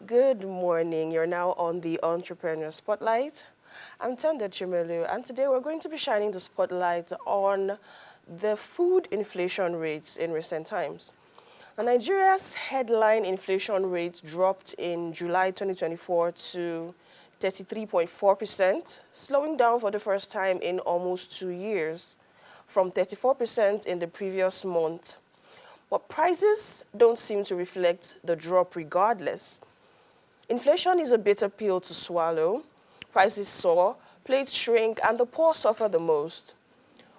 Good morning. You're now on the Entrepreneur Spotlight. I'm Tenda Chimelu, and today we're going to be shining the spotlight on the food inflation rates in recent times. Now, Nigeria's headline inflation rate dropped in July 2024 to 33.4%, slowing down for the first time in almost 2 years, from 34% in the previous month. But prices don't seem to reflect the drop regardless. Inflation is a bitter pill to swallow. Prices soar, plates shrink, and the poor suffer the most.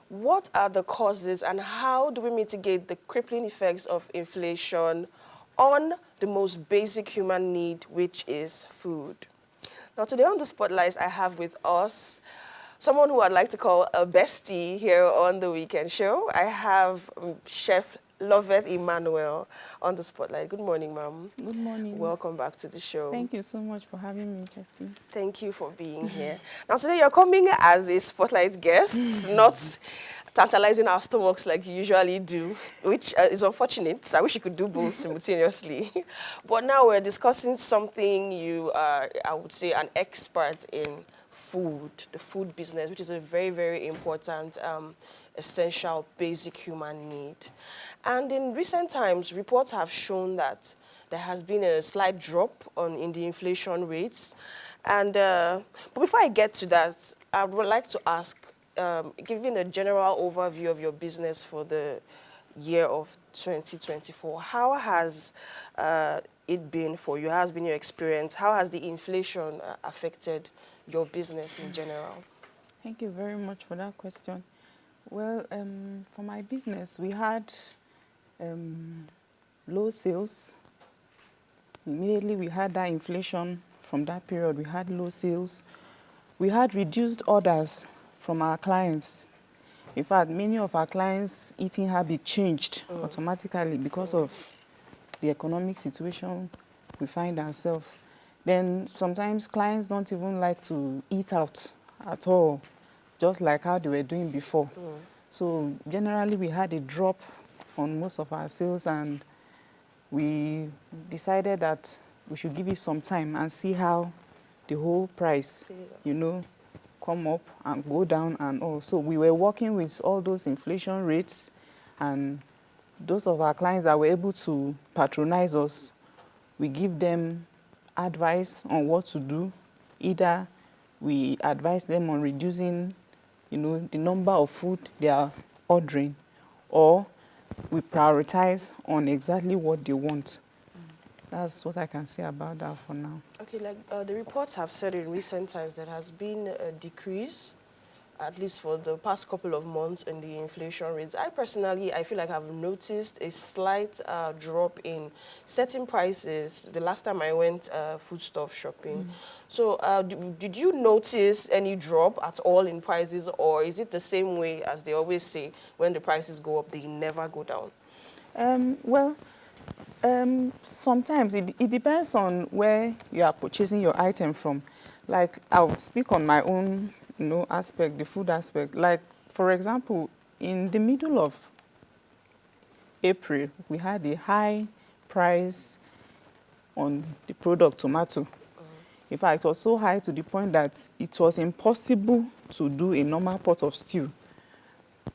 What are the causes and how do we mitigate the crippling effects of inflation on the most basic human need, which is food? Now, today on the Spotlight, I have with us someone who I'd like to call a bestie here on the Weekend Show. I have Chef Loveth Emmanuel on the Spotlight. Good morning, ma'am. Good morning. Welcome back to the show. Thank you so much for having me, Chelsea. Thank you for being here. Now, today you're coming as a Spotlight guest, not tantalizing our stomachs like you usually do, which is unfortunate. I wish you could do both simultaneously. But now we're discussing something you are, I would say, an expert in food, the food business, which is a very, very important, essential, basic human need. And in recent times, reports have shown that there has been a slight drop in the inflation rates. And but before I get to that, I would like to ask, giving a general overview of your business for the year of 2024, how has it been for you? How has been your experience? How has the inflation affected your business in general? Thank you very much for that question. Well, for my business, we had low sales. Immediately, we had that inflation from that period. We had low sales. We had reduced orders from our clients. In fact, many of our clients' eating habit changed automatically because of the economic situation we find ourselves. Then sometimes clients don't even like to eat out at all, just like how they were doing before. So generally, we had a drop on most of our sales, and we decided that we should give it some time and see how the whole price, come up and go down and all. So we were working with all those inflation rates, and those of our clients that were able to patronize us, we give them advice on what to do. Either we advise them on reducing, the number of food they are ordering, or we prioritize on exactly what they want. That's what I can say about that for now. Okay, the reports have said in recent times there has been a decrease, at least for the past couple of months, in the inflation rates. I feel like I've noticed a slight drop in certain prices the last time I went foodstuff shopping. So did you notice any drop at all in prices, or is it the same way as they always say, when the prices go up, they never go down? Sometimes it depends on where you are purchasing your item from. Like, I'll speak on my own, aspect, the food aspect. Like, for example, in the middle of April, we had a high price on the product tomato. In fact, it was so high to the point that it was impossible to do a normal pot of stew.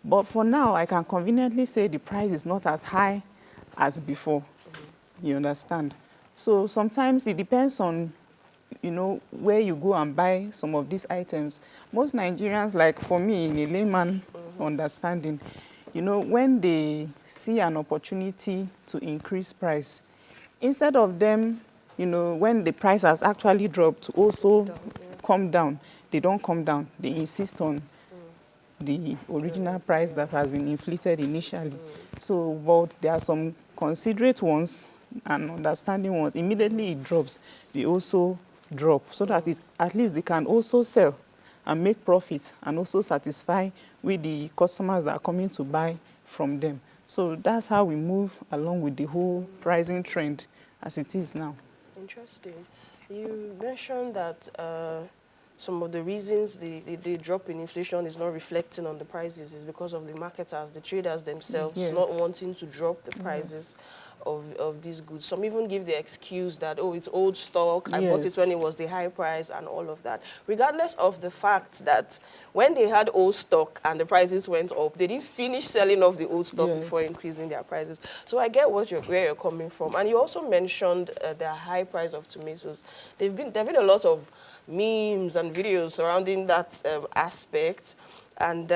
But for now, I can conveniently say the price is not as high as before. You understand? So sometimes it depends on, where you go and buy some of these items. Most Nigerians, like for me, in a layman understanding, when they see an opportunity to increase price, instead of them, when the price has actually dropped, to also come down, they don't come down. They insist on the original price that has been inflated initially. So, but there are some considerate ones and understanding ones. Immediately it drops, they also drop, so that at least they can also sell and make profit, and also satisfy with the customers that are coming to buy from them. So that's how we move along with the whole pricing trend as it is now. Interesting. You mentioned that some of the reasons the drop in inflation is not reflecting on the prices is because of the marketers, the traders themselves, Yes. not wanting to drop the prices of these goods. Some even give the excuse that, oh, it's old stock, I bought it Yes. when it was the high price and all of that. Regardless of the fact that when they had old stock and the prices went up, they didn't finish selling off the old stock before Yes. increasing their prices. So I get where you're coming from. And you also mentioned the high price of tomatoes. There have been a lot of memes and videos surrounding that aspect. And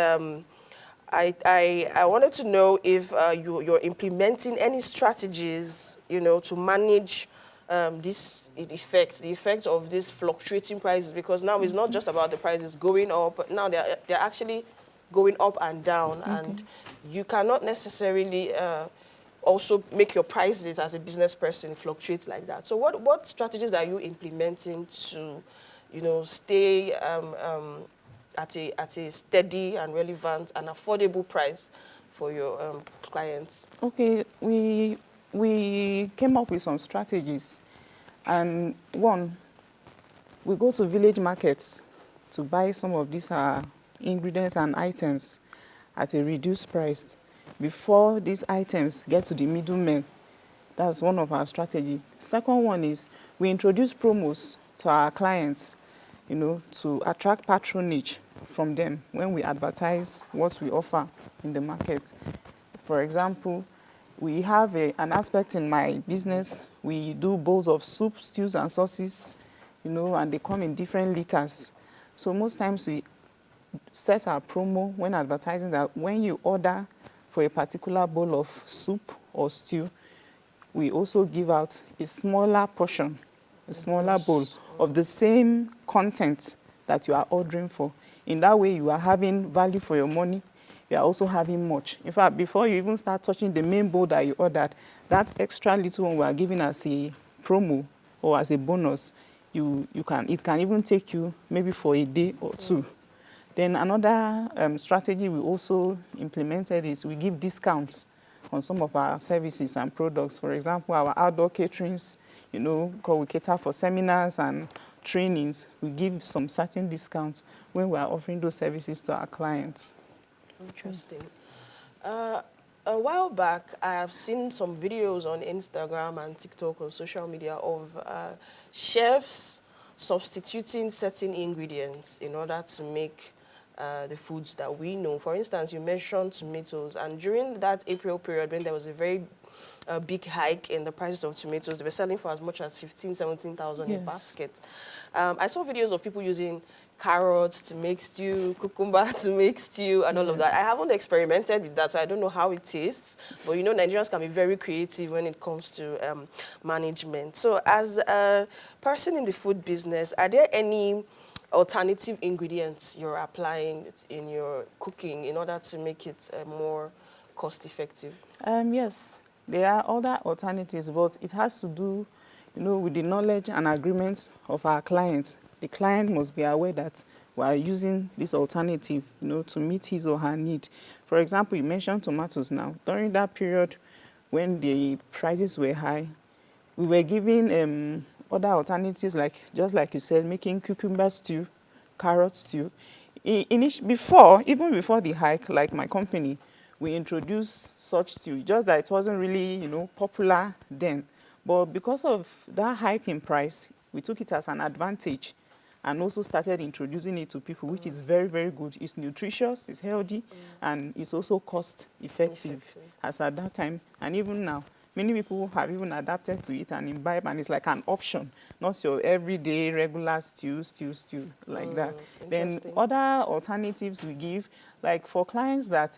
I wanted to know if you're implementing any strategies, to manage the effect of these fluctuating prices, because now it's not just about the prices going up, but now they're actually going up and down, and you cannot necessarily also make your prices as a business person fluctuate like that. So what strategies are you implementing to, stay at a steady and relevant and affordable price for your clients? Okay, we came up with some strategies, and one, we go to village markets to buy some of these ingredients and items at a reduced price before these items get to the middlemen. That's one of our strategy. Second one is we introduce promos to our clients, to attract patronage from them when we advertise what we offer in the market. For example, we have an aspect in my business. We do bowls of soup, stews, and sauces, and they come in different liters. So most times we set our promo when advertising that when you order for a particular bowl of soup or stew, we also give out a smaller portion, a smaller bowl of the same content that you are ordering for. In that way, you are having value for your money. You are also having much. In fact, before you even start touching the main bowl that you ordered, that extra little one we are giving as a promo or as a bonus, it can even take you maybe for a day or two. Then another strategy we also implemented is we give discounts on some of our services and products. For example, our outdoor caterings, because we cater for seminars and trainings, we give some certain discounts when we are offering those services to our clients. Interesting. A while back, I have seen some videos on Instagram and TikTok or social media of chefs substituting certain ingredients in order to make the foods that we know. For instance, you mentioned tomatoes, and during that April period when there was a very big hike in the prices of tomatoes, they were selling for as much as 15,000, 17,000 a basket. I saw videos of people using carrots to make stew, cucumber to make stew, and all of that. I haven't experimented with that, so I don't know how it tastes. But Nigerians can be very creative when it comes to management. So as a person in the food business, are there any alternative ingredients you're applying in your cooking in order to make it more cost-effective? Yes, there are other alternatives, but it has to do, with the knowledge and agreements of our clients. The client must be aware that we are using this alternative, to meet his or her need. For example, you mentioned tomatoes now. During that period when the prices were high, we were giving other alternatives, just like you said, making cucumber stew, carrot stew. Even before the hike, like my company, we introduced such stew, just that it wasn't really, popular then. But because of that hike in price, we took it as an advantage and also started introducing it to people, which is very, very good. It's nutritious, it's healthy, and it's also cost-effective as at that time. And even now, many people have even adapted to it and imbibe, and it's like an option, not your everyday regular stew like that. Then other alternatives we give, like for clients that,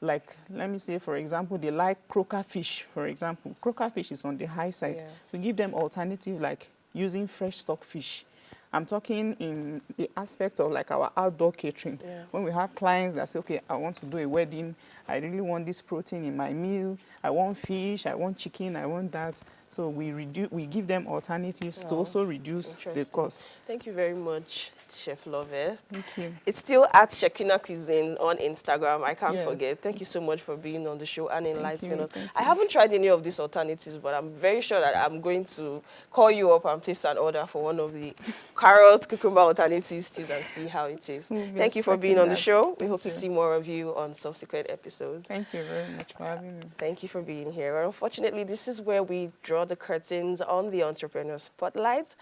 let me say, for example, they like croaker fish, for example. Croaker fish is on the high side. Yeah. We give them alternative like using fresh stock fish. I'm talking in the aspect of like our outdoor catering. Yeah. When we have clients that say, okay, I want to do a wedding, I really want this protein in my meal, I want fish, I want chicken, I want that. So we give them alternatives to also reduce the cost. Thank you very much, Chef Love. Thank you. It's still at Shekina Cuisine on Instagram. I can't forget. Thank you so much for being on the show and enlightening us. I haven't tried any of these alternatives, but I'm very sure that I'm going to call you up and place an order for one of the carrot cucumber alternative stews and see how it is. Thank you for being on the show. We hope to see more of you on subsequent episodes. episode. Thank you very much for having me. Thank you for being here. Well, unfortunately, this is where we draw the curtains on the Entrepreneur Spotlight.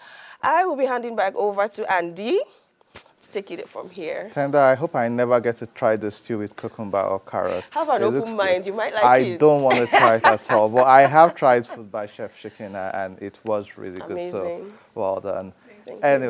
I will be handing back over to Andy to take it from here. Tender, I hope I never get to try the stew with cucumber or carrot. Have an It open looks mind. good. You might like I it. don't want to try it at all, but I have tried food by Chef Shekina and it was really good. So Amazing. well done. Thank you. Anyway.